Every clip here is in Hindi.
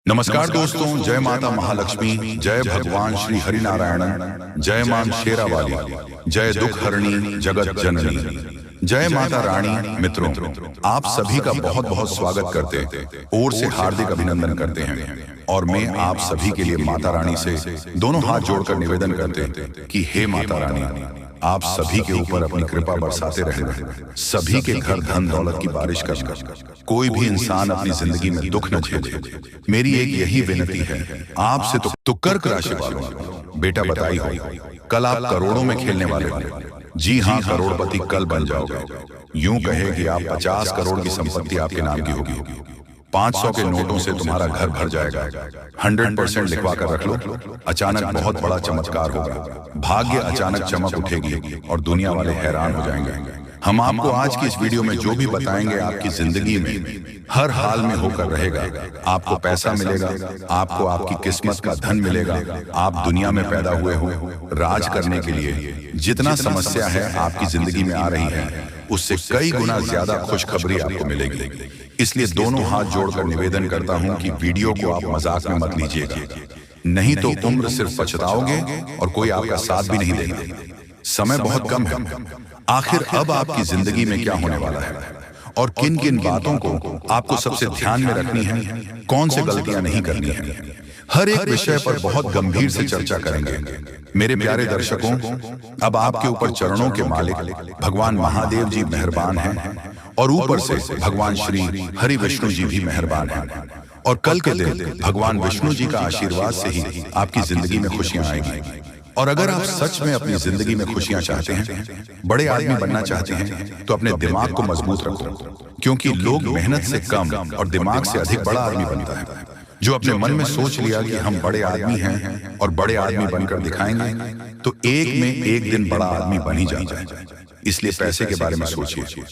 नमस्कार दोस्तों, जय माता महालक्ष्मी, जय भगवान श्री हरि नारायण, जय मां शेरावाली, जय दुख हरणी जगत जननी, जय माता रानी। मित्रों, आप सभी का बहुत बहुत स्वागत करते ओर से हार्दिक अभिनंदन करते हैं और मैं आप सभी के लिए माता रानी से दोनों हाथ जोड़कर निवेदन करते कि हे माता रानी, आप सभी के ऊपर अपनी कृपा बरसाते रहना, सभी के घर धन दौलत की बारिश करना, कोई भी इंसान अपनी जिंदगी में दुख न झेले। मेरी एक यही विनती है आपसे तो कर्क राशि वालों, बेटा बताई हो, कल आप करोड़ों में खेलने वाले हो। जी हाँ, करोड़पति कल बन जाओगे। यूं कहे कि आप 50 करोड़ की संपत्ति आपके नाम की होगी। 500 के नोटों से तुम्हारा घर भर जाएगा। 100% लिखवा कर रख लो, अचानक बहुत बड़ा चमत्कार होगा। भाग्य अचानक चमक उठेगी और दुनिया वाले हैरान हो जाएंगे। हम आपको आज की इस वीडियो में जो भी बताएंगे आपकी जिंदगी में हर हाल में होकर रहेगा। आपको पैसा मिलेगा, आपको आपकी किस्मत का धन मिलेगा। आप दुनिया में पैदा हुए हो राज करने के लिए। जितना समस्या है आपकी जिंदगी में आ रही है, उससे कई गुना ज्यादा खुशखबरी आपको मिलेगी। इसलिए दोनों हाथ जोड़कर निवेदन करता हूं कि वीडियो को आप मजाक में मत लीजिएगा, नहीं तो उम्र सिर्फ पछताओगे और कोई आपका साथ भी नहीं देगा। समय बहुत कम है। आखिर अब आपकी जिंदगी में क्या होने वाला है और किन किन बातों को आपको सबसे ध्यान में रखनी है, कौन से गलतियां नहीं करनी है, हर एक विषय पर बहुत गंभीर से चर्चा करेंगे। मेरे प्यारे दर्शकों, अब आपके ऊपर चरणों के मालिक भगवान महादेव जी मेहरबान हैं और ऊपर से भगवान श्री हरि विष्णु जी भी मेहरबान हैं। और कल के दिन भगवान विष्णु जी का आशीर्वाद से ही आपकी जिंदगी में खुशियां आएगी। और अगर आप सच में अपनी जिंदगी में खुशियां चाहते हैं, बड़े आदमी बनना चाहते हैं, तो अपने दिमाग को मजबूत रखो, क्योंकि लोग मेहनत से कम और दिमाग से अधिक बड़ा आदमी बनता है। जो अपने मन में सोच लिया कि हम बड़े आदमी हैं और बड़े आदमी बनकर दिखाएंगे, तो एक में एक दिन बड़ा आदमी बन ही जाता है। इसलिए पैसे के बारे में सोचिए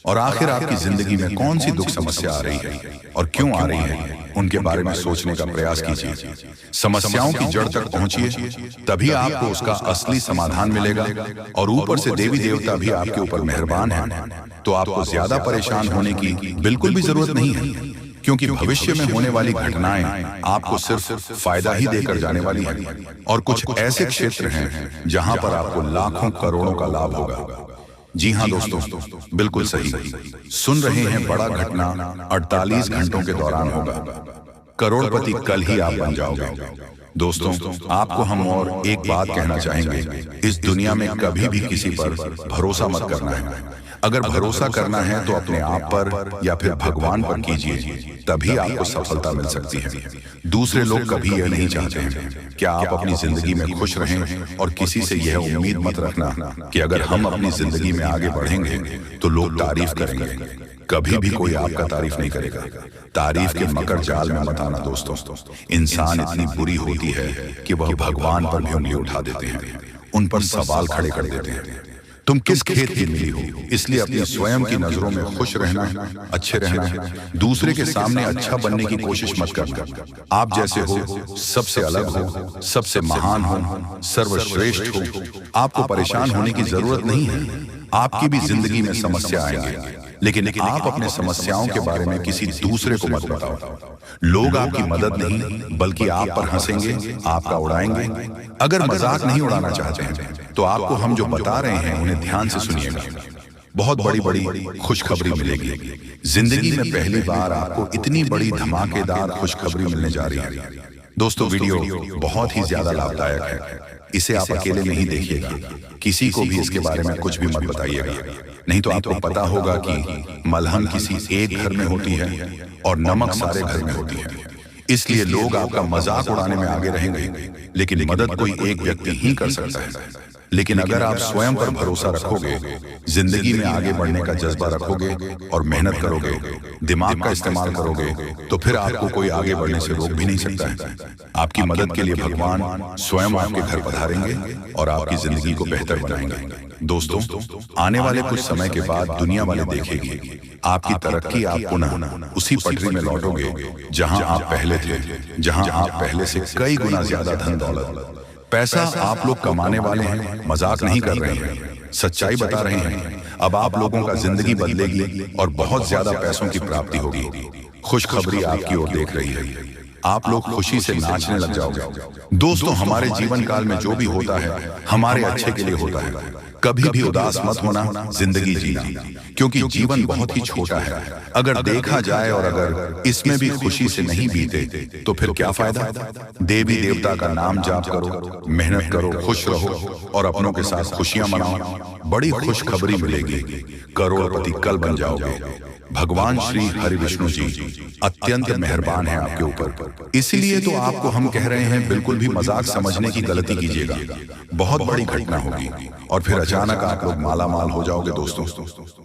और आखिर आपकी जिंदगी में कौन सी दुख समस्या आ रही है और क्यों आ रही है, उनके बारे में सोचने का प्रयास कीजिए। समस्याओं की जड़ तक पहुंचिए, तभी आपको उसका असली समाधान मिलेगा। और ऊपर से देवी देवता भी आपके ऊपर मेहरबान हैं, तो आपको ज्यादा परेशान होने की बिल्कुल भी जरूरत नहीं है, क्योंकि भविष्य में होने वाली घटनाएं आपको सिर्फ फायदा ही देकर जाने वाली हैं। और कुछ ऐसे क्षेत्र हैं जहां पर आपको लाखों करोड़ों का लाभ होगा। जी हाँ दोस्तों, बिल्कुल सही सुन रहे हैं। बड़ा घटना 48 घंटों के दौरान होगा। करोड़पति कल ही आप बन जाओगे। दोस्तों, आपको हम और एक बात कहना चाहेंगे, इस दुनिया में कभी भी किसी पर भरोसा मत करना है। अगर भरोसा करना है तो अपने आप पर या फिर भगवान पर कीजिए, तभी आपको सफलता मिल सकती है। दूसरे लोग कभी यह नहीं चाहते हैं कि आप अपनी जिंदगी में खुश रहें। और किसी से यह उम्मीद मत रखना कि अगर हम अपनी जिंदगी में आगे बढ़ेंगे तो लोग तारीफ करेंगे। कभी भी कोई आपका तारीफ नहीं करेगा। तारीफ के मकर जाल में मत आना दोस्तों। इंसान इतनी बुरी होती है कि वह भगवान पर भी उंगली उठा देते हैं, उन पर सवाल खड़े कर देते हैं। तुम किस खेत की मिली हो, इसलिए अपनी स्वयं की नजरों में खुश रहना है, अच्छे रहना है। दूसरे के सामने अच्छा बनने की कोशिश मत करना। आप जैसे हो, सबसे अलग हो, सबसे महान हो, सर्वश्रेष्ठ हो। आपको परेशान होने की जरूरत नहीं है। आपकी भी जिंदगी में समस्या आएंगे, लेकिन आप अपने समस्याओं के बारे में किसी दूसरे को मत बताओ। लोग आपकी मदद नहीं बल्कि आप पर हंसेंगे, आपका उड़ाएंगे। अगर मजाक नहीं उड़ाना चाहते हैं तो आपको हम जो बता रहे हैं उन्हें ध्यान से सुनिएगा। बहुत बड़ी बड़ी खुशखबरी मिलेगी। जिंदगी में पहली बार आपको इतनी बड़ी धमाकेदार खुशखबरी मिलने जा रही है। दोस्तों, वीडियो बहुत ही ज्यादा लाभदायक है। इसे आप अकेले नहीं देखिएगा, किसी को भी इसके बारे में कुछ भी मत बताइएगा, नहीं तो आपको पता होगा कि मलहम किसी एक घर में होती है और नमक सारे घर में होती है। इसलिए लोग आपका मजाक उड़ाने में आगे रहेंगे, लेकिन मदद कोई एक व्यक्ति ही कर सकता है। लेकिन अगर आप स्वयं पर भरोसा रखोगे, जिंदगी में आगे बढ़ने का जज्बा रखोगे और मेहनत करोगे, दिमाग का इस्तेमाल करोगे, तो फिर आपको कोई आगे बढ़ने से रोक भी नहीं सकता है। आपकी मदद के लिए भगवान स्वयं आपके घर पधारेंगे और आपकी जिंदगी को बेहतर बनाएंगे। दोस्तों, आने वाले कुछ समय के बाद दुनिया वाले देखेगी आपकी तरक्की। आप पुनः उसी पटरी में लौटोगे जहां आप पहले थे, जहां आप पहले से कई गुना ज्यादा धन दौलत पैसा आप लोग कमाने वाले हैं। मजाक नहीं कर रहे हैं, सच्चाई बता रहे हैं। अब आप लोगों का जिंदगी बदलेगी और बहुत ज्यादा पैसों की प्राप्ति होगी। खुशखबरी आपकी ओर देख रही है। आप लोग खुशी से नाचने लग जाओगे। दोस्तों, हमारे जीवन काल में जो भी होता है हमारे अच्छे के लिए होता है। कभी भी उदास मत होना, जिंदगी जीना, क्योंकि जीवन बहुत ही छोटा है। अगर देखा जाए और अगर इसमें भी खुशी से नहीं बीते तो फिर क्या फायदा। देवी देवता का नाम जाप करो, मेहनत करो, खुश रहो और अपनों के साथ खुशियां मनाओ। बड़ी खुशखबरी मिलेगी, करोड़पति कल बन जाओगे। भगवान श्री हरि विष्णु जी अत्यंत मेहरबान है आपके ऊपर। इसीलिए तो आपको हम कह रहे हैं, बिल्कुल भी मजाक समझने की गलती कीजिएगा। बहुत बड़ी घटना होगी और फिर अचानक आप लोग माला माल हो जाओगे। दोस्तों,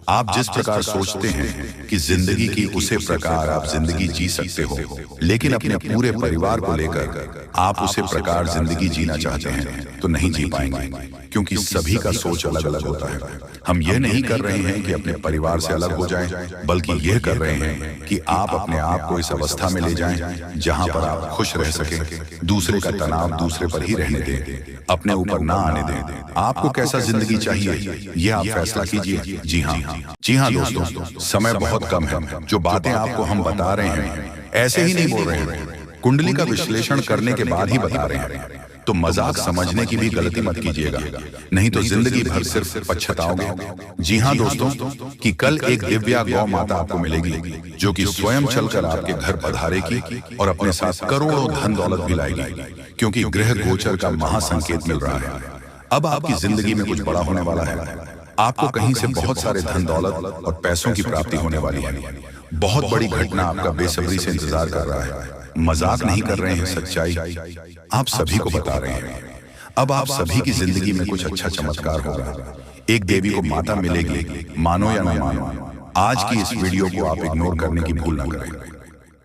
आप जिस प्रकार सोचते हैं कि जिंदगी की उसे प्रकार आप जिंदगी जी सकते हो, लेकिन अपने पूरे परिवार को लेकर आप उसे प्रकार जिंदगी जीना चाहते हैं तो नहीं जी पाएंगे, क्योंकि सभी का सोच अलग अलग होता है। हम ये नहीं कर रहे हैं कि अपने परिवार से अलग हो जाएं, बल्कि यह कर रहे हैं कि आप अपने आप को इस अवस्था में ले जाएं जहां पर आप खुश रह सकें, दूसरे का तनाव दूसरे पर ही रहने दें, अपने ऊपर ना आने दें। आपको कैसा जिंदगी चाहिए ये आप फैसला कीजिए। जी हाँ दोस्तों, समय बहुत कम है। जो बातें आपको हम बता रहे हैं ऐसे ही नहीं बोल रहे हैं, कुंडली का विश्लेषण करने के बाद ही बता रहे हैं। तो मजाक समझने की भी गलती मत कीजिएगा, नहीं तो जिंदगी भर सिर्फ पछताओगे। जी हाँ दोस्तों, कि कल एक दिव्या गौ माता आपको मिलेगी जो कि स्वयं चलकर आपके घर पधारेगी और अपने साथ करोड़ों धन दौलत भी लाएगी, क्योंकि ग्रह गोचर का महासंकेत मिल रहा है। अब आपकी जिंदगी में कुछ बड़ा होने वाला है। आपको कहीं से बहुत सारे धन दौलत और पैसों की प्राप्ति होने वाली है। बहुत बड़ी घटना आपका बेसब्री से इंतजार कर रहा है। मजाक नहीं कर रहे हैं, सच्चाई आप सभी को बता रहे हैं। अब आप सभी की जिंदगी में कुछ अच्छा चमत्कार होगा। एक देवी को माता मिलेगी, मानो या न मानो। आज की इस वीडियो को आप इग्नोर करने की भूल ना करें,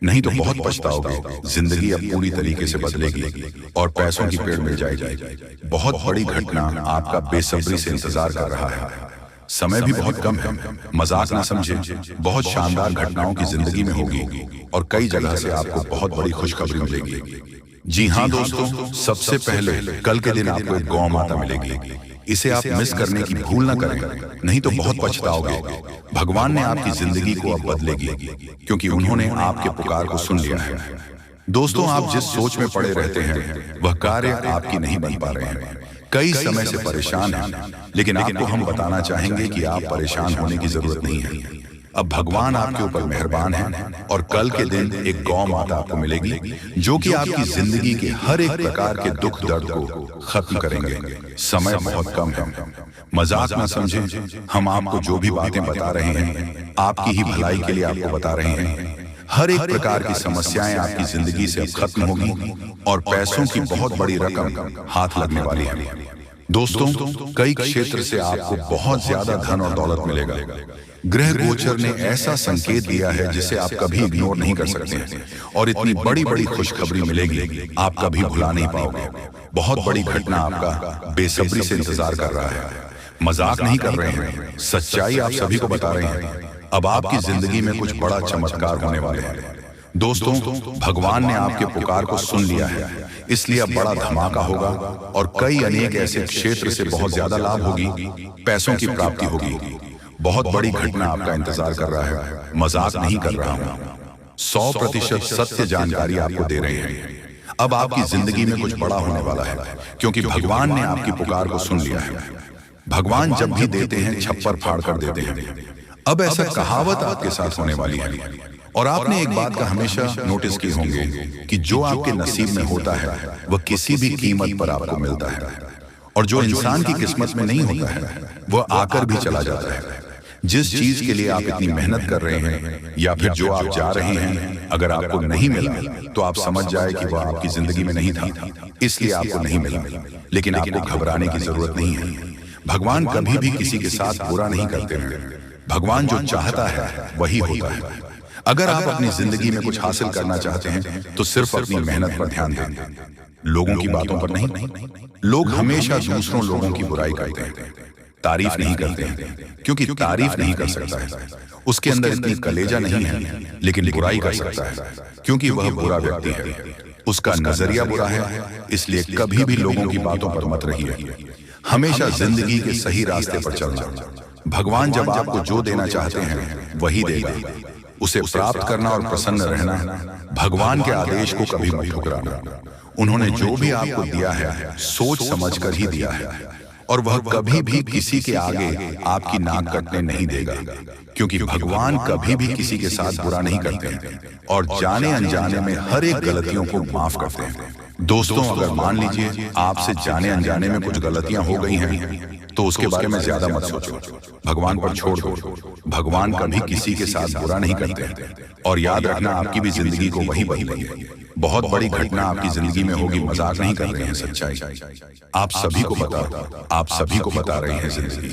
नहीं तो बहुत पछताओगे। जिंदगी अब पूरी तरीके से बदलेगी और पैसों की पेड़ मिल जाएगी। बहुत बड़ी घटना आपका बेसब्री से इंतजार कर रहा है। समय भी बहुत कम है, मजाक ना समझे। बहुत शानदार घटनाओं की जिंदगी में होगी और कई जगह से आपको बहुत बड़ी खुशखबरी मिलेगी। जी हाँ दोस्तों, सबसे पहले कल के दिन आपको एक गौ माता मिलेगी। इसे आप मिस करने की भूल ना करें, नहीं तो बहुत पछताओगे। भगवान ने आपकी जिंदगी को अब बदलेगी, क्योंकि उन्होंने आपके पुकार को सुन लिया है। दोस्तों, आप जिस सोच में पड़े रहते हैं वह कार्य आपकी नहीं बन पा रहे हैं। कई समय से परेशान हैं, लेकिन आपको हम बताना चाहेंगे कि आप परेशान होने की जरूरत नहीं है। अब भगवान आपके ऊपर मेहरबान है और कल के दिन एक गौ माता आपको मिलेगी जो कि आपकी जिंदगी के हर एक प्रकार के दुख दर्द को खत्म करेंगे। समय बहुत कम है, मजाक ना समझें। हम आपको जो भी बातें बता रहे हैं आपकी ही भलाई के लिए आपको बता रहे हैं। हर एक प्रकार की समस्याएं आपकी जिंदगी से अब खत्म होगी और पैसों की बहुत बड़ी रकम हाथ लगने वाली है। दोस्तों, कई क्षेत्र से आपको बहुत ज्यादा धन और दौलत मिलेगा। ग्रह गोचर ने ऐसा संकेत दिया है जिसे आप कभी इग्नोर नहीं कर सकते हैं और इतनी बड़ी बड़ी खुशखबरी मिलेगी आप कभी भुला नहीं पाओगे। बहुत बड़ी घटना आपका बेसब्री से इंतजार कर रहा है। मजाक नहीं कर रहे हैं, सच्चाई आप सभी को बता रहे हैं। अब आपकी जिंदगी में कुछ बड़ा चमत्कार होने वाले हैं। दोस्तों, भगवान ने आपके पुकार को सुन लिया है, इसलिए अब बड़ा धमाका होगा और कई अनेक ऐसे क्षेत्र से बहुत ज्यादा लाभ होगी, पैसों की प्राप्ति होगी। बहुत बड़ी घटना आपका इंतजार कर रहा है। मजाक नहीं कर रहा हूं, 100% सत्य जानकारी आपको दे रहे हैं। अब आपकी जिंदगी में कुछ बड़ा होने वाला है, क्योंकि भगवान ने आपकी पुकार को सुन लिया है। भगवान जब भी देते हैं छप्पर फाड़ कर देते हैं। अब ऐसा कहावत आपके साथ होने वाली है। और आपने एक बात का हमेशा नोटिस की होंगे कि जो आपके नसीब में होता है वह किसी भी कीमत पर आपको मिलता है, और जो इंसान की किस्मत में नहीं होता है वह आकर भी चला जाता है। जिस चीज के लिए आप इतनी मेहनत कर रहे हैं या फिर जो आप जा रहे हैं, अगर आपको नहीं मिला तो आप समझ जाए कि वह आपकी जिंदगी में नहीं था, इसलिए आपको नहीं मिला। लेकिन आपको घबराने की जरूरत नहीं है। भगवान कभी भी किसी के साथ बुरा नहीं करते हैं। भगवान जो चाहता है वही होता है। अगर आप अपनी जिंदगी में कुछ हासिल करना चाहते हैं तो सिर्फ अपनी मेहनत पर ध्यान दें, लोगों की बातों पर नहीं। लोग हमेशा दूसरों लोगों की बुराई करते हैं, तारीफ नहीं करते हैं, क्योंकि तारीफ नहीं कर सकता है, उसके अंदर इतनी कलेजा नहीं है। लेकिन बुराई कर सकता है, क्योंकि वह बुरा व्यक्ति है, उसका नजरिया बुरा है। इसलिए कभी भी लोगों की बातों पर मत रहिए, हमेशा जिंदगी के सही रास्ते पर चलना। भगवान जब आपको जो देना चाहते हैं वही देगा। उसे प्राप्त करना और प्रसन्न रहना, भगवान के आदेश को कभी मत ठुकराना। उन्होंने जो भी आपको दिया है सोच समझकर ही दिया है, और वह कभी भी किसी के आगे आपकी नाक कटने नहीं देगा, क्योंकि भगवान कभी भी किसी के साथ बुरा नहीं करते हैं और जाने अनजाने में हर एक गलतियों को माफ करते हैं। दोस्तों, अगर मान लीजिए आपसे जाने अनजाने में कुछ गलतियां हो गई हैं तो उसके बारे में ज्यादा मत सोचो, भगवान पर छोड़ दो। भगवान कभी किसी के साथ बुरा नहीं करते, और याद रखना आपकी भी जिंदगी को वही बदलेंगे। बहुत बड़ी घटना आपकी जिंदगी में होगी, मजाक नहीं कर रहे हैं, सच्चाई आप सभी को बता रहे हैं। जिंदगी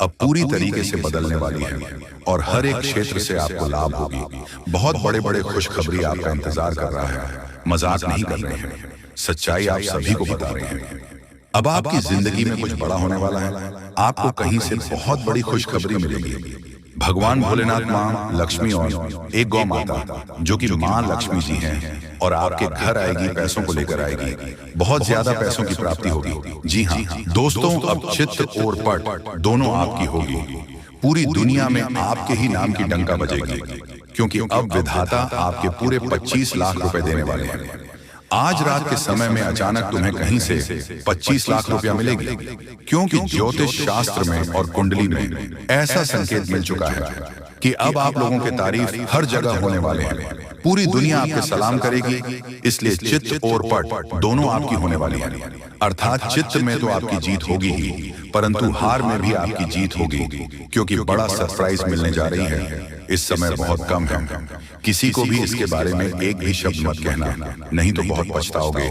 अब पूरी तरीके से बदलने वाली है और हर एक क्षेत्र से आपको लाभ होगी। बहुत बड़े बड़े खुशखबरी आपका इंतजार कर रहा है, मजाक नहीं कर रहे हैं, सच्चाई आप सभी को बता रहे हैं। अब आपकी जिंदगी में कुछ बड़ा होने वाला है, आपको कहीं से बहुत बड़ी खुशखबरी मिलेगी। भगवान भोलेनाथ, माँ लक्ष्मी और एक गौ माता जो कि माँ लक्ष्मी जी हैं, और आपके घर आएगी, पैसों को लेकर आएगी, बहुत ज्यादा पैसों की प्राप्ति होगी। जी हाँ दोस्तों, अब चित्र और पट दोनों आपकी होगी। पूरी दुनिया में आपके ही नाम की डंका बजेगी, क्योंकि अब विधाता आपके पूरे 25 लाख रुपए देने वाले हैं। आज रात के समय में अचानक तुम्हें कहीं से 25 लाख रुपया मिलेगी, क्योंकि ज्योतिष शास्त्र में और कुंडली में ऐसा संकेत मिल चुका है कि अब आप लोगों के तारीफ हर जगह होने वाले हैं। पूरी दुनिया आपके सलाम करेगी, इसलिए चित्त और पट दोनों आपकी होने वाली है। अर्थात चित्त में तो आपकी जीत होगी ही, परंतु हार में भी आपकी जीत होगी, क्योंकि बड़ा सरप्राइज मिलने जा रही है। इस समय बहुत कम है, किसी को भी इसके बारे में एक भी शब्द मत कहना, नहीं तो बहुत पछताओगे।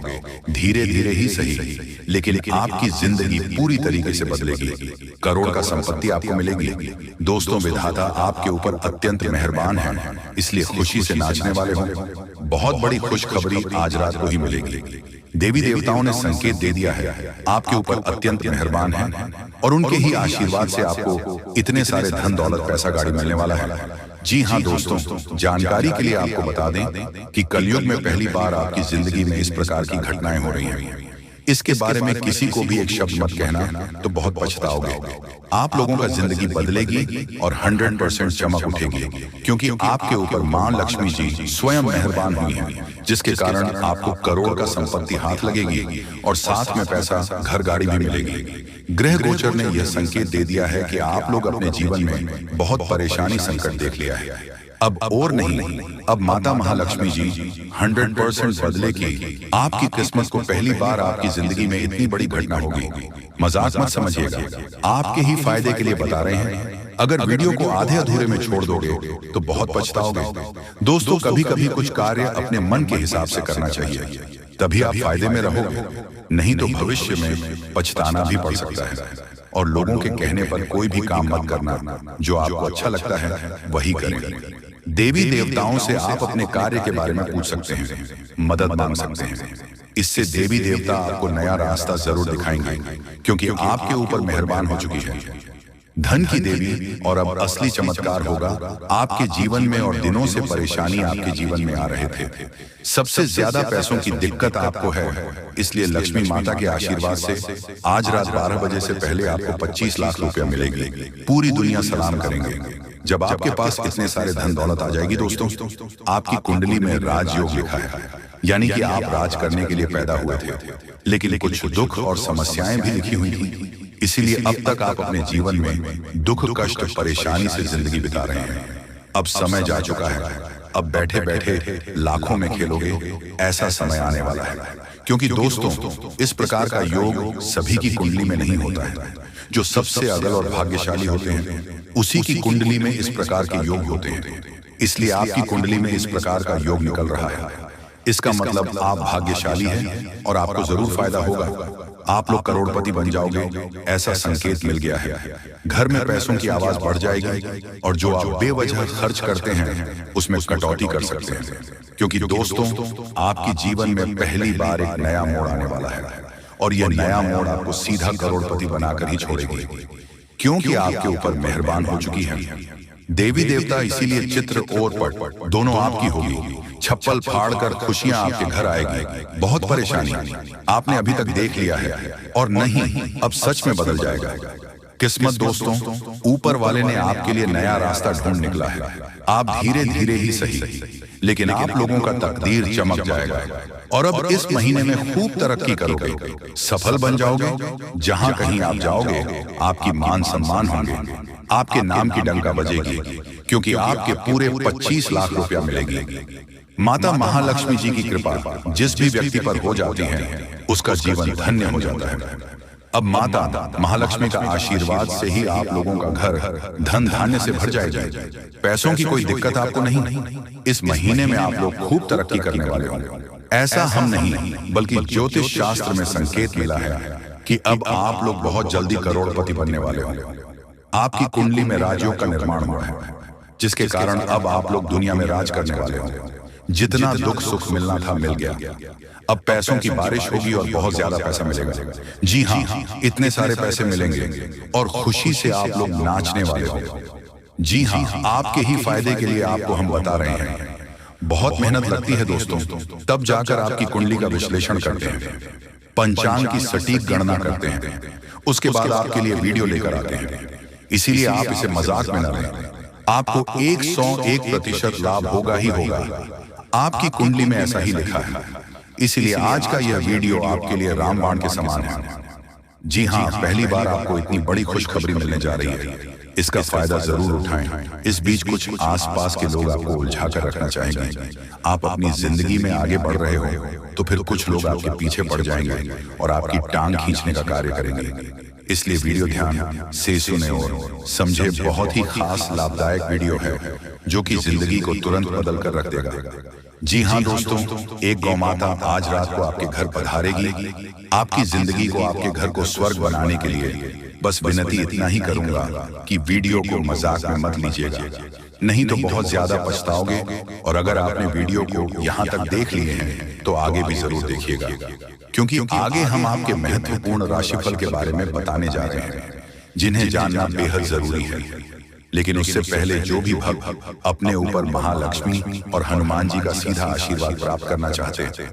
धीरे धीरे ही सही, लेकिन आपकी जिंदगी पूरी तरीके से बदलेगी। करोड़ का संपत्ति आपको मिलेगी। दोस्तों, विधाता आपके ऊपर अत्यंत मेहरबान है, इसलिए खुशी से नाचने वाले हो। बहुत बड़ी खुशखबरी आज रात को ही मिलेगी। देवी देवताओं ने संकेत दे दिया है, आपके ऊपर अत्यंत मेहरबान है, और उनके ही आशीर्वाद से आपको इतने सारे धन दौलत पैसा गाड़ी मिलने वाला है। जी हाँ दोस्तों, जानकारी के लिए आपको बता दें कि कलयुग में पहली बार आपकी जिंदगी में इस प्रकार की घटनाएं हो रही हैं। इसके बारे में किसी को भी एक शब्द मत कहना, तो बहुत पछताओगे। आप लोगों का जिंदगी बदलेगी और 100% चमक उठेगी, क्योंकि आपके ऊपर मां लक्ष्मी जी स्वयं मेहरबान हुई हैं, जिसके कारण आपको करोड़ का संपत्ति हाथ लगेगी और साथ में पैसा, घर गाड़ी भी मिलेगी। ग्रह गोचर ने यह संकेत दे दिया है कि आप लोग अपने जीवन में बहुत परेशानी संकट देख लिया है। अब और नहीं, अब माता महालक्ष्मी जी 100% बदले की आपकी किस्मत को पहली बार आपकी जिंदगी में इतनी बड़ी घटना होगी। मजाक मत समझिएगा, आपके ही फायदे के लिए बता रहे हैं। अगर वीडियो को आधे अधूरे में छोड़ दोगे तो बहुत पछताओगे। दोस्तों, कभी कभी कुछ कार्य अपने मन के हिसाब से करना चाहिए, तभी आप फायदे में रहोगे, नहीं तो भविष्य में पछताना भी पड़ सकता है। और लोगों के कहने पर कोई भी काम मत करना, जो आपको अच्छा लगता है वही करें। देवी देवताओं से आप अपने कार्य के बारे में पूछ सकते हैं, मदद मांग सकते हैं। इससे देवी देवता आपको नया रास्ता जरूर दिखाएंगे, क्योंकि आपके ऊपर मेहरबान हो चुकी है। धन की देवी, और अब असली चमत्कार होगा। आपके जीवन में और दिनों से परेशानी आपके जीवन में आ रहे थे, सबसे ज्यादा पैसों की दिक्कत आपको है, इसलिए लक्ष्मी माता के आशीर्वाद से आज रात 12 बजे से पहले आपको 25 लाख रुपया मिलेगी। पूरी दुनिया सलाम करेंगे जब आपके पास इतने सारे धन दौलत आ जाएगी। दोस्तों, आपकी कुंडली में राजयोग लिखा है, यानी कि आप राज करने के लिए पैदा हुए थे, लेकिन कुछ दुख और समस्याएं भी लिखी हुई थी, इसीलिए अब तक आप अपने जीवन में दुख, कष्ट, परेशानी से जिंदगी बिता रहे हैं। अब समय जा चुका है, अब बैठे बैठे लाखों में खेलोगे, ऐसा समय आने वाला है। क्योंकि दोस्तों, इस प्रकार का योग सभी की कुंडली में नहीं होता है। जो सबसे अगल और भाग्यशाली होते हैं, उसी की कुंडली में इस प्रकार के योग होते हैं। इसलिए आपकी कुंडली में इस प्रकार का योग निकल रहा है। इसका मतलब आप भाग्यशाली हैं और आपको जरूर फायदा होगा। आप लोग करोड़पति बन जाओगे, ऐसा संकेत मिल गया है। घर में पैसों की आवाज बढ़ जाएगी, और जो आप बेवजह खर्च करते हैं उसमें कटौती कर सकते हैं। क्योंकि दोस्तों, आपके जीवन में पहली बार एक नया मोड़ आने वाला है, और यह नया मोड़ आपको सीधा करोड़पति बनाकर ही छोड़ेगी, क्योंकि आपके ऊपर मेहरबान हो चुकी है देवी देवता। इसीलिए चित्र और पट दोनों आपकी होगी। छप्पल फाड़ कर खुशियां आपके घर आएगी। बहुत परेशानी आपने अभी तक देख लिया है, और नहीं, अब सच में बदल जाएगा। किस्मत दोस्तों, ऊपर वाले ने आपके लिए नया रास्ता ढूंढ निकला है। आप धीरे धीरे ही सही, लेकिन आप लोगों का तकदीर चमक जाएगा और अब इस महीने में खूब तरक्की करोगे, सफल बन जाओगे। जहां कहीं आप जाओगे आपकी मान सम्मान होंगे, आपके नाम की डंका बजेगी, क्योंकि आपके पूरे 25 लाख रुपया मिलेगी। माता महालक्ष्मी जी की कृपा जिस भी व्यक्ति पर हो जाती है उसका जीवन धन्य हो जाता है। अब माता महालक्ष्मी का आशीर्वाद से ही आप लोगों का घर धन धान्य से भर जाएगा। पैसों की कोई दिक्कत आपको नहीं। इस महीने में आप लोग खूब तरक्की करने वाले होंगे। ऐसा हम नहीं बल्कि ज्योतिष शास्त्र में संकेत मिला है कि अब आप लोग बहुत जल्दी करोड़पति बनने वाले होंगे। आपकी कुंडली में राजयोग का निर्माण हुआ है, जिसके कारण अब आप लोग दुनिया में राज करने वाले होंगे। जितना दुख सुख मिलना था मिल गया। अब पैसों की बारिश होगी और बहुत ज्यादा पैसा मिलेगा। जी हाँ, इतने सारे पैसे मिलेंगे और खुशी से आप लोग नाचने वाले होंगे। जी हाँ, आपके ही फायदे के लिए आपको हम बता रहे हैं। बहुत मेहनत लगती है दोस्तों, तब जाकर आपकी कुंडली का विश्लेषण करते हैं, पंचांग की सटीक गणना करते हैं, उसके बाद आपके लिए वीडियो लेकर आते हैं। इसीलिए आप इसे मजाक में न लें। आपको 101% लाभ होगा ही होगा। आपकी कुंडली में ऐसा ही लिखा है। इसलिए आज का यह वीडियो आपके लिए रामबाण के समान है। जी हाँ, पहली बार आपको इतनी बड़ी खुशखबरी मिलने जा रही है। इसका फायदा जरूर उठाएं। इस बीच कुछ आसपास के लोग आपको उलझा कर रखना चाहेंगे। आप अपनी जिंदगी में आगे बढ़ रहे हो तो फिर कुछ लोग आपके पीछे पड़ जाएंगे और आपकी टांग खींचने का कार्य करेंगे। इसलिए वीडियो ध्यान से सुने और समझे। बहुत ही खास लाभदायक वीडियो है जो कि जिंदगी को तुरंत बदल कर रख देगा। जी हाँ दोस्तों, एक गौ माता आज रात को आपके घर पधारेगी। आपकी जिंदगी को, आपके घर को स्वर्ग बनाने के लिए बस विनती इतना ही करूंगा कि वीडियो को मजाक में मत लीजिएगा, नहीं तो बहुत ज्यादा पछताओगे। और अगर आपने वीडियो को यहाँ तक देख लिए हैं तो आगे भी जरूर देखिएगा, क्योंकि आगे हम आपके महत्वपूर्ण राशिफल के बारे में बताने जा रहे हैं, जिन्हें जानना बेहद जरूरी है। लेकिन उससे पहले जो भी भक्त अपने ऊपर महालक्ष्मी और हनुमान जी का सीधा आशीर्वाद प्राप्त करना चाहते हैं